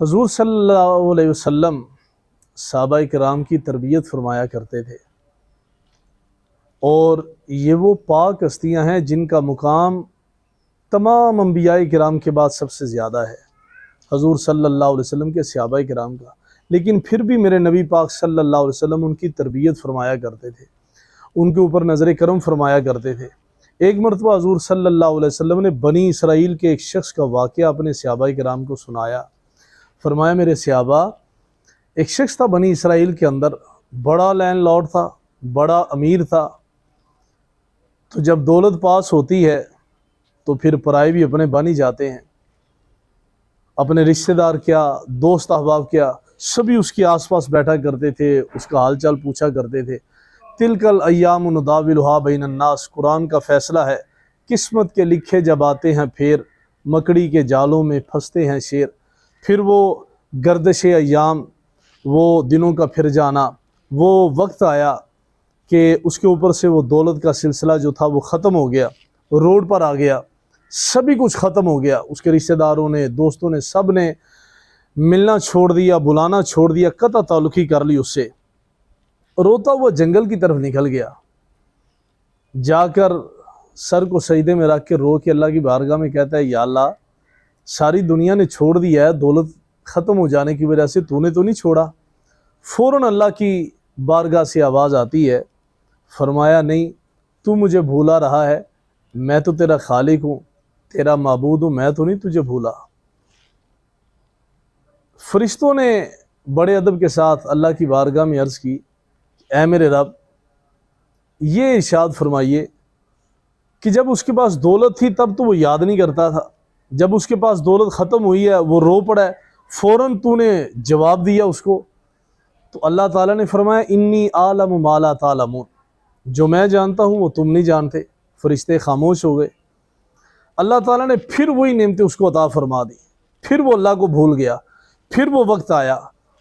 हुज़ूर सल्लल्लाहु अलैहि वसल्लम सहाबाए किराम की तरबियत फरमाया करते थे और ये वो पाक हस्तियाँ हैं जिनका मुकाम तमाम अंबियाए किराम के बाद सबसे ज़्यादा है, हुज़ूर सल्लल्लाहु अलैहि वसल्लम के सहाबाए किराम का। लेकिन फिर भी मेरे नबी पाक सल्लल्लाहु अलैहि वसल्लम उनकी तरबियत फरमाया करते थे, उनके ऊपर नज़र करम फरमाया करते थे। एक मरतबा हुज़ूर सल्लल्लाहु अलैहि वसल्लम ने बनी इसराइल के एक शख्स का वाक़या अपने सहाबाए किराम को सुनाया। फरमाया, मेरे सहाबा, एक शख्स था बनी इसराइल के अंदर, बड़ा लैंडलॉर्ड था, बड़ा अमीर था। तो जब दौलत पास होती है तो फिर पराए भी अपने बन ही जाते हैं। अपने रिश्तेदार क्या, दोस्त अहबाब क्या, सभी उसके आसपास बैठा करते थे, उसका हालचाल पूछा करते थे। तिलकल अय्याम नुदाविलुहा बैनन्नास, कुरान का फ़ैसला है, किस्मत के लिखे जब आते हैं फेर, मकड़ी के जालों में फंसते हैं शेर। फिर वो गर्दिश अय्याम, वो दिनों का फिर जाना, वो वक्त आया कि उसके ऊपर से वो दौलत का सिलसिला जो था वो ख़त्म हो गया, रोड पर आ गया, सभी कुछ ख़त्म हो गया। उसके रिश्तेदारों ने, दोस्तों ने, सब ने मिलना छोड़ दिया, बुलाना छोड़ दिया, कता ताल्लुकी कर ली उससे। रोता हुआ जंगल की तरफ निकल गया, जाकर सर को सजदे में रख के रो के अल्लाह की बारगाह में कहता है, या अल्लाह, सारी दुनिया ने छोड़ दिया है, दौलत ख़त्म हो जाने की वजह से तूने तो नहीं छोड़ा। फ़ौरन अल्लाह की बारगाह से आवाज़ आती है, फरमाया, नहीं, तू मुझे भूला रहा है, मैं तो तेरा खालिक हूँ, तेरा माबूद हूँ, मैं तो नहीं तुझे भूला। फरिश्तों ने बड़े अदब के साथ अल्लाह की बारगाह में अर्ज़ की, ऐ मेरे रब, ये इरशाद फरमाइए कि जब उसके पास दौलत थी तब तो वो याद नहीं करता था, जब उसके पास दौलत ख़त्म हुई है वो रो पड़ा है, फ़ौरन तूने जवाब दिया उसको। तो अल्लाह ताला ने फरमाया, इन्नी आलम माला तालमून, जो मैं जानता हूँ वो तुम नहीं जानते। फरिश्ते खामोश हो गए। अल्लाह ताला ने फिर वही नेमतें उसको अता फरमा दी, फिर वो अल्लाह को भूल गया। फिर वो वक्त आया,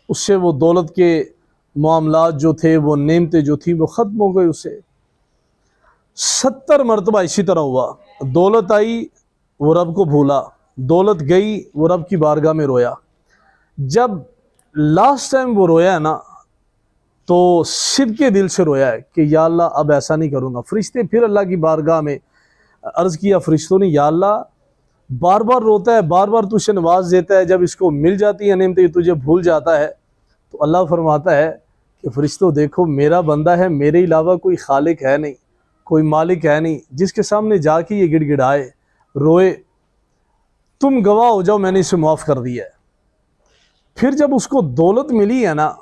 उससे वो दौलत के मामलात जो थे, वो नेमतें जो थी वो ख़त्म हो गई उससे। 70 मरतबा इसी तरह हुआ। दौलत आई, वो रब को भूला, दौलत गई, वो रब की बारगाह में रोया। जब लास्ट टाइम वो रोया है ना, तो सिद्के दिल से रोया है कि या अल्लाह, अब ऐसा नहीं करूँगा। फरिश्ते फिर अल्लाह की बारगाह में अर्ज़ किया फरिश्तों ने, या अल्लाह, बार बार रोता है, बार बार तुझसे नवाज देता है, जब इसको मिल जाती है नेमतें तुझे भूल जाता है। तो अल्लाह फरमाता है कि फरिश्तों, देखो, मेरा बंदा है, मेरे अलावा कोई खालिक है नहीं, कोई मालिक है नहीं जिसके सामने जाके ये गिड़गिड़ाए, रोए। तुम गवाह हो जाओ, मैंने इसे माफ़ कर दिया है। फिर जब उसको दौलत मिली है ना,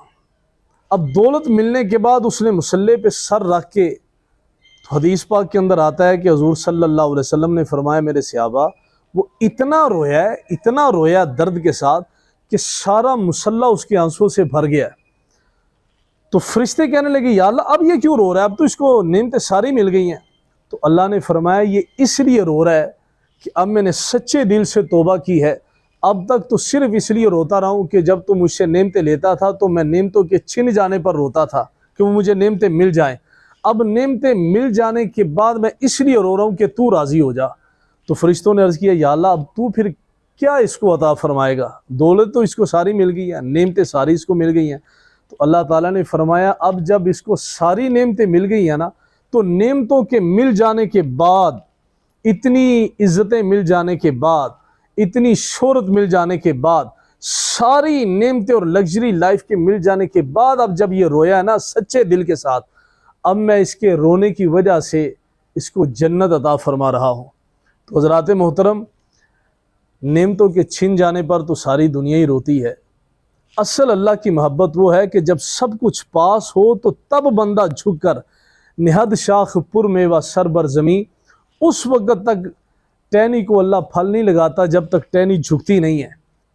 अब दौलत मिलने के बाद उसने मुसल्ले पे सर रख के, तो हदीस पाक के अंदर आता है कि हुज़ूर सल्लल्लाहु अलैहि वसल्लम ने फरमाया, मेरे सहाबा, वो इतना रोया है, इतना रोया दर्द के साथ कि सारा मुसल्ला उसके आंसुओं से भर गया। तो फरिश्ते कहने लगे, या अल्लाह, अब ये क्यों रो रहा है, अब तो इसको नेमतें सारी मिल गई हैं। तो अल्लाह ने फरमाया, ये इसलिए रो रहा है कि अब मैंने सच्चे दिल से तौबा की है। अब तक तो सिर्फ इसलिए रोता रहा हूँ कि जब तुम मुझसे नेमतें लेता था तो मैं नेमतों के छिन जाने पर रोता था कि वो मुझे नेमतें मिल जाएं। अब नेमतें मिल जाने के बाद मैं इसलिए रो रहा हूँ कि तू राज़ी हो जा। तो फरिश्तों ने अर्ज़ किया, या अल्लाह, अब तू फिर क्या इसको अता फरमाएगा, दौलत तो इसको सारी मिल गई है, नेमतें सारी इसको मिल गई हैं। तो अल्लाह ताला ने फरमाया, अब जब इसको सारी नेमतें मिल गई हैं ना, तो नेमतों के मिल जाने के बाद, इतनी इज़्ज़तें मिल जाने के बाद, इतनी शोहरत मिल जाने के बाद, सारी नेमतें और लग्जरी लाइफ के मिल जाने के बाद, अब जब ये रोया है ना सच्चे दिल के साथ, अब मैं इसके रोने की वजह से इसको जन्नत अता फरमा रहा हूँ। तो हज़रात मोहतरम, नेमतों के छिन जाने पर तो सारी दुनिया ही रोती है। असल अल्लाह की मोहब्बत वो है कि जब सब कुछ पास हो तो तब बंदा झुक कर, निहद शाख पुर मेवा सर बर ज़मी, उस वक़्त तक टहनी को अल्लाह फल नहीं लगाता जब तक टहनी झुकती नहीं है।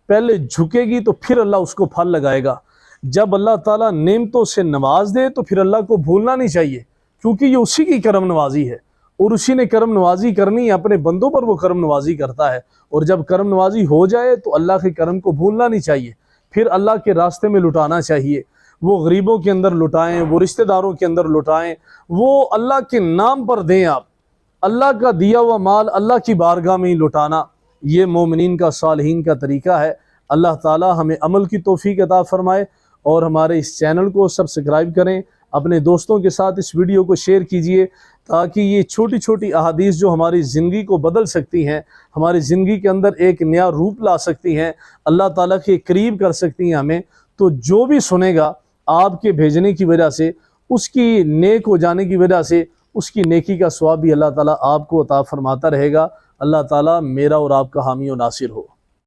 पहले झुकेगी तो फिर अल्लाह उसको फल लगाएगा। जब अल्लाह ताला नेमतों से नवाज दे तो फिर अल्लाह को भूलना नहीं चाहिए, क्योंकि ये उसी की करम नवाजी है और उसी ने करम नवाजी करनी है, अपने बंदों पर वो करम नवाजी करता है। और जब करम नवाजी हो जाए तो अल्लाह के करम को भूलना नहीं चाहिए, फिर अल्लाह के रास्ते में लुटाना चाहिए। वो गरीबों के अंदर लुटाएं, वो रिश्तेदारों के अंदर लुटाएं, वो अल्लाह के नाम पर दें। आप अल्लाह का दिया हुआ माल अल्लाह की बारगाह में ही लुटाना, ये मोमिनीन का, सालिहीन का तरीका है। अल्लाह ताला हमें अमल की तौफीक अता फ़रमाए और हमारे इस चैनल को सब्सक्राइब करें, अपने दोस्तों के साथ इस वीडियो को शेयर कीजिए ताकि ये छोटी छोटी अहादीस जो हमारी ज़िंदगी को बदल सकती हैं, हमारी ज़िंदगी के अंदर एक नया रूप ला सकती हैं, अल्लाह ताला के करीब कर सकती हैं हमें, तो जो भी सुनेगा आपके भेजने की वजह से, उसकी नेक हो जाने की वजह से, उसकी नेकी का सवाब भी अल्लाह ताला आपको अता फ़रमाता रहेगा। अल्लाह ताला मेरा और आपका हामी और नासिर हो।